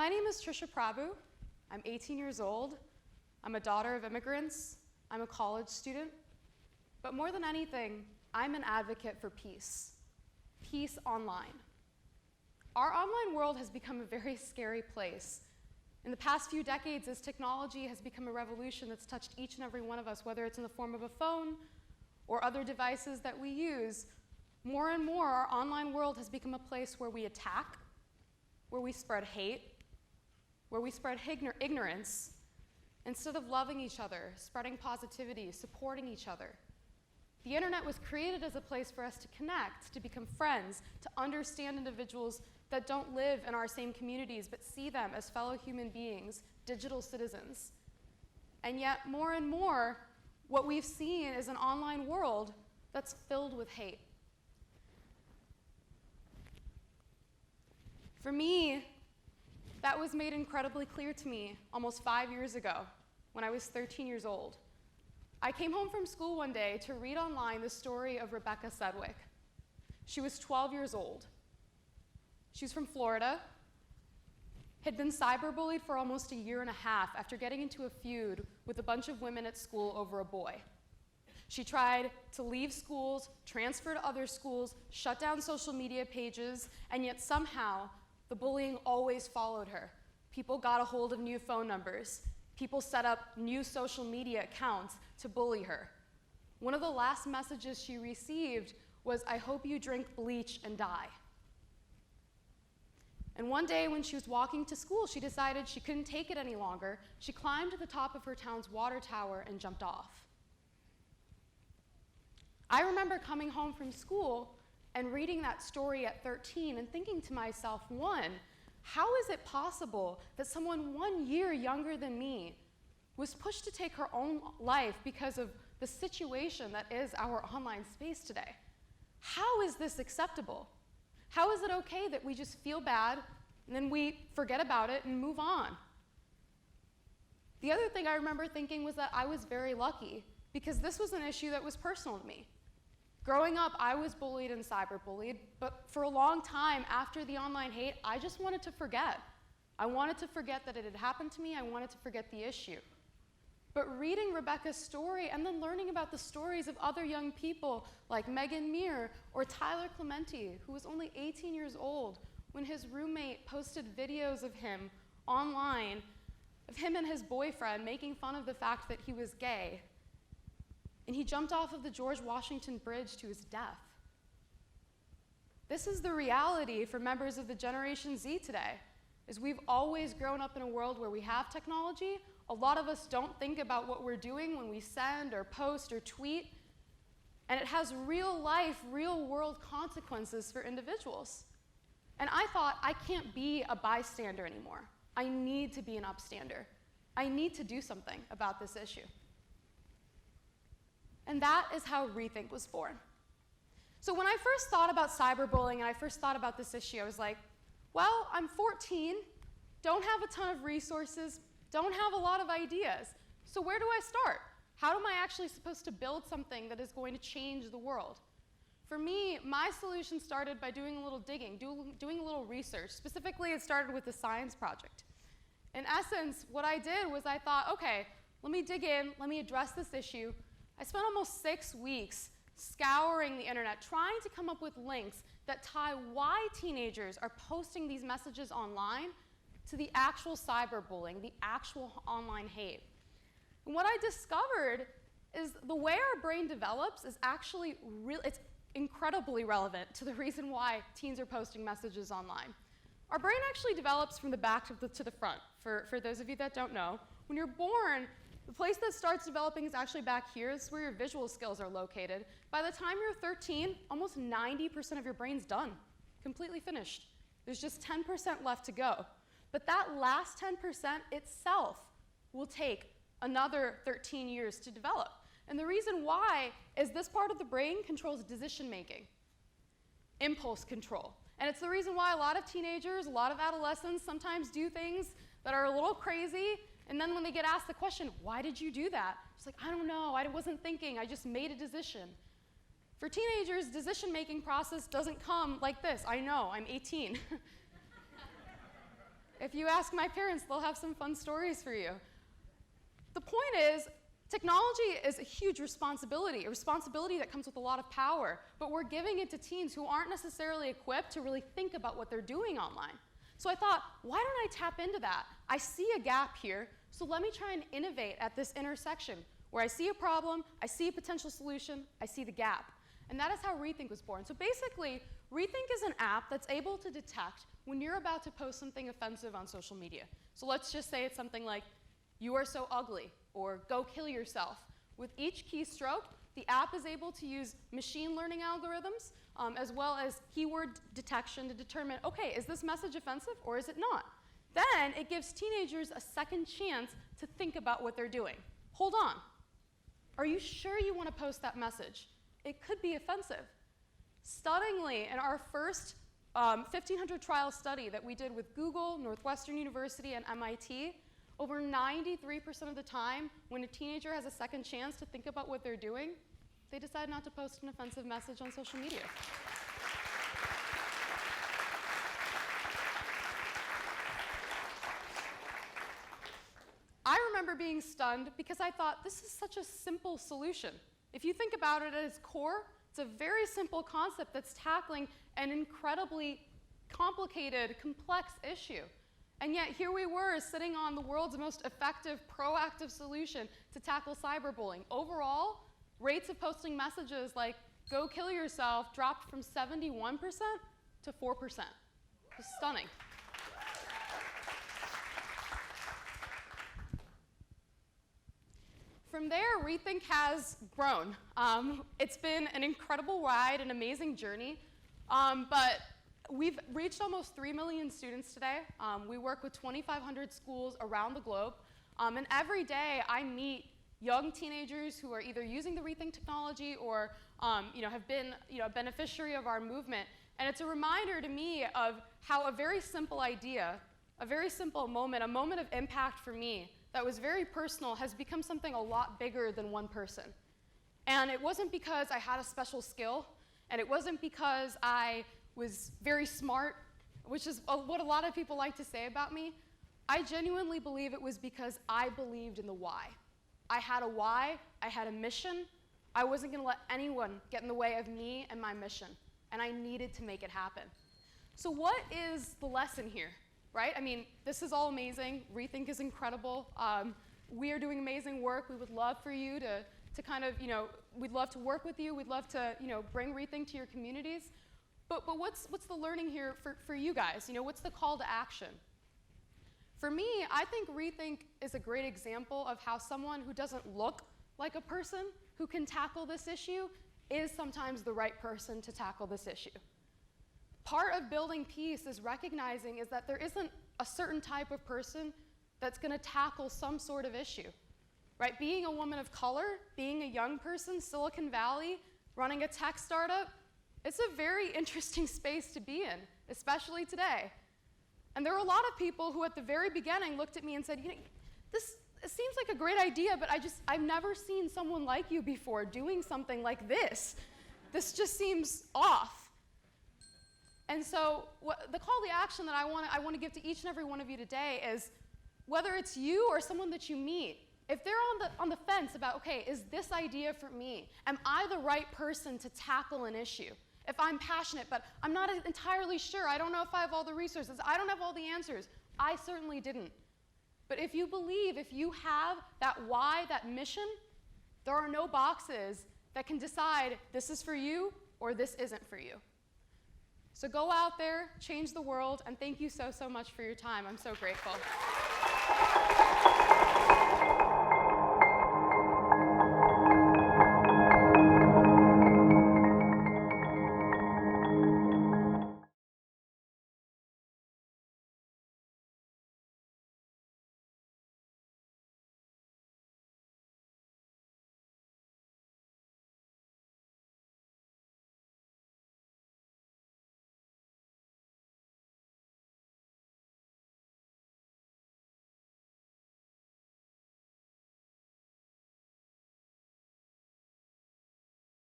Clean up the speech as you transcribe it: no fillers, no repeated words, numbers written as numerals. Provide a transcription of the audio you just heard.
My name is Trisha Prabhu. I'm 18 years old. I'm a daughter of immigrants. I'm a college student. But more than anything, I'm an advocate for peace. Peace online. Our online world has become a very scary place. In the past few decades, as technology has become a revolution that's touched each and every one of us, whether it's in the form of a phone or other devices that we use, more and more our online world has become a place where we attack, where we spread hate, where we spread ignorance, instead of loving each other, spreading positivity, supporting each other. The internet was created as a place for us to connect, to become friends, to understand individuals that don't live in our same communities, but see them as fellow human beings, digital citizens. And yet, more and more, what we've seen is an online world that's filled with hate. For me, that was made incredibly clear to me almost 5 years ago when I was 13 years old. I came home from school one day to read online the story of Rebecca Sedgwick. She was 12 years old. She was from Florida, had been cyberbullied for almost a year and a half after getting into a feud with a bunch of women at school over a boy. She tried to leave schools, transfer to other schools, shut down social media pages, and yet somehow the bullying always followed her. People got a hold of new phone numbers. People set up new social media accounts to bully her. One of the last messages she received was, "I hope you drink bleach and die." And one day when she was walking to school, she decided she couldn't take it any longer. She climbed to the top of her town's water tower and jumped off. I remember coming home from school and reading that story at 13 and thinking to myself, one, how is it possible that someone 1 year younger than me was pushed to take her own life because of the situation that is our online space today? How is this acceptable? How is it okay that we just feel bad and then we forget about it and move on? The other thing I remember thinking was that I was very lucky because this was an issue that was personal to me. Growing up, I was bullied and cyberbullied, but for a long time after the online hate, I just wanted to forget. I wanted to forget that it had happened to me. I wanted to forget the issue. But reading Rebecca's story and then learning about the stories of other young people like Megan Meir or Tyler Clementi, who was only 18 years old when his roommate posted videos of him online, of him and his boyfriend making fun of the fact that he was gay, and he jumped off of the George Washington Bridge to his death. This is the reality for members of the Generation Z today, is we've always grown up in a world where we have technology. A lot of us don't think about what we're doing when we send or post or tweet, and it has real life, real world consequences for individuals. And I thought, I can't be a bystander anymore. I need to be an upstander. I need to do something about this issue. And that is how ReThink was born. So when I first thought about cyberbullying and I first thought about this issue, I was like, well, I'm 14, don't have a ton of resources, don't have a lot of ideas. So where do I start? How am I actually supposed to build something that is going to change the world? For me, my solution started by doing a little digging, doing a little research. Specifically, it started with the science project. In essence, what I did was I thought, okay, let me dig in, let me address this issue. I spent almost 6 weeks scouring the internet, trying to come up with links that tie why teenagers are posting these messages online to the actual cyberbullying, the actual online hate. And what I discovered is the way our brain develops is actually it's incredibly relevant to the reason why teens are posting messages online. Our brain actually develops from the back to the front. For those of you that don't know, when you're born, the place that starts developing is actually back here. This is where your visual skills are located. By the time you're 13, almost 90% of your brain's done, completely finished. There's just 10% left to go. But that last 10% itself will take another 13 years to develop. And the reason why is this part of the brain controls decision making, impulse control. And it's the reason why a lot of teenagers, a lot of adolescents sometimes do things that are a little crazy. And then when they get asked the question, why did you do that? It's like, I don't know, I wasn't thinking, I just made a decision. For teenagers, decision-making process doesn't come like this. I know, I'm 18. If you ask my parents, they'll have some fun stories for you. The point is, technology is a huge responsibility, a responsibility that comes with a lot of power, but we're giving it to teens who aren't necessarily equipped to really think about what they're doing online. So I thought, why don't I tap into that? I see a gap here, so let me try and innovate at this intersection where I see a problem, I see a potential solution, I see the gap. And that is how ReThink was born. So basically, ReThink is an app that's able to detect when you're about to post something offensive on social media. So let's just say it's something like, "You are so ugly," or "Go kill yourself." With each keystroke, the app is able to use machine learning algorithms as well as keyword detection to determine, okay, is this message offensive or is it not? Then it gives teenagers a second chance to think about what they're doing. Hold on. Are you sure you want to post that message? It could be offensive. Stunningly, in our first 1,500 trial study that we did with Google, Northwestern University, and MIT, over 93% of the time, when a teenager has a second chance to think about what they're doing, they decide not to post an offensive message on social media. I remember being stunned because I thought, this is such a simple solution. If you think about it at its core, it's a very simple concept that's tackling an incredibly complicated, complex issue. And yet here we were sitting on the world's most effective, proactive solution to tackle cyberbullying. Overall, rates of posting messages like "go kill yourself" dropped from 71% to 4%. It's stunning. From there, ReThink has grown. It's been an incredible ride, an amazing journey, but we've reached almost 3 million students today. We work with 2,500 schools around the globe, and every day I meet young teenagers who are either using the ReThink technology or have been a beneficiary of our movement, and it's a reminder to me of how a very simple idea, a very simple moment, a moment of impact for me that was very personal has become something a lot bigger than one person. And it wasn't because I had a special skill, and it wasn't because I was very smart, which is what a lot of people like to say about me. I genuinely believe it was because I believed in the why. I had a why, I had a mission. I wasn't going to let anyone get in the way of me and my mission, and I needed to make it happen. So what is the lesson here? Right? I mean, this is all amazing. ReThink is incredible. We are doing amazing work. We would love for you to kind of, we'd love to work with you. We'd love to, bring ReThink to your communities. But what's the learning here for you guys? What's the call to action? For me, I think ReThink is a great example of how someone who doesn't look like a person who can tackle this issue is sometimes the right person to tackle this issue. Part of building peace is recognizing is that there isn't a certain type of person that's going to tackle some sort of issue, right? Being a woman of color, being a young person, Silicon Valley, running a tech startup, it's a very interesting space to be in, especially today. And there were a lot of people who at the very beginning looked at me and said, this seems like a great idea, but I've never seen someone like you before doing something like this. This just seems off. And so the call to action that I want to give to each and every one of you today is, whether it's you or someone that you meet, if they're on the fence about, okay, is this idea for me? Am I the right person to tackle an issue? If I'm passionate, but I'm not entirely sure, I don't know if I have all the resources, I don't have all the answers. I certainly didn't. But if you believe, if you have that why, that mission, there are no boxes that can decide this is for you or this isn't for you. So go out there, change the world, and thank you so much for your time. I'm so grateful.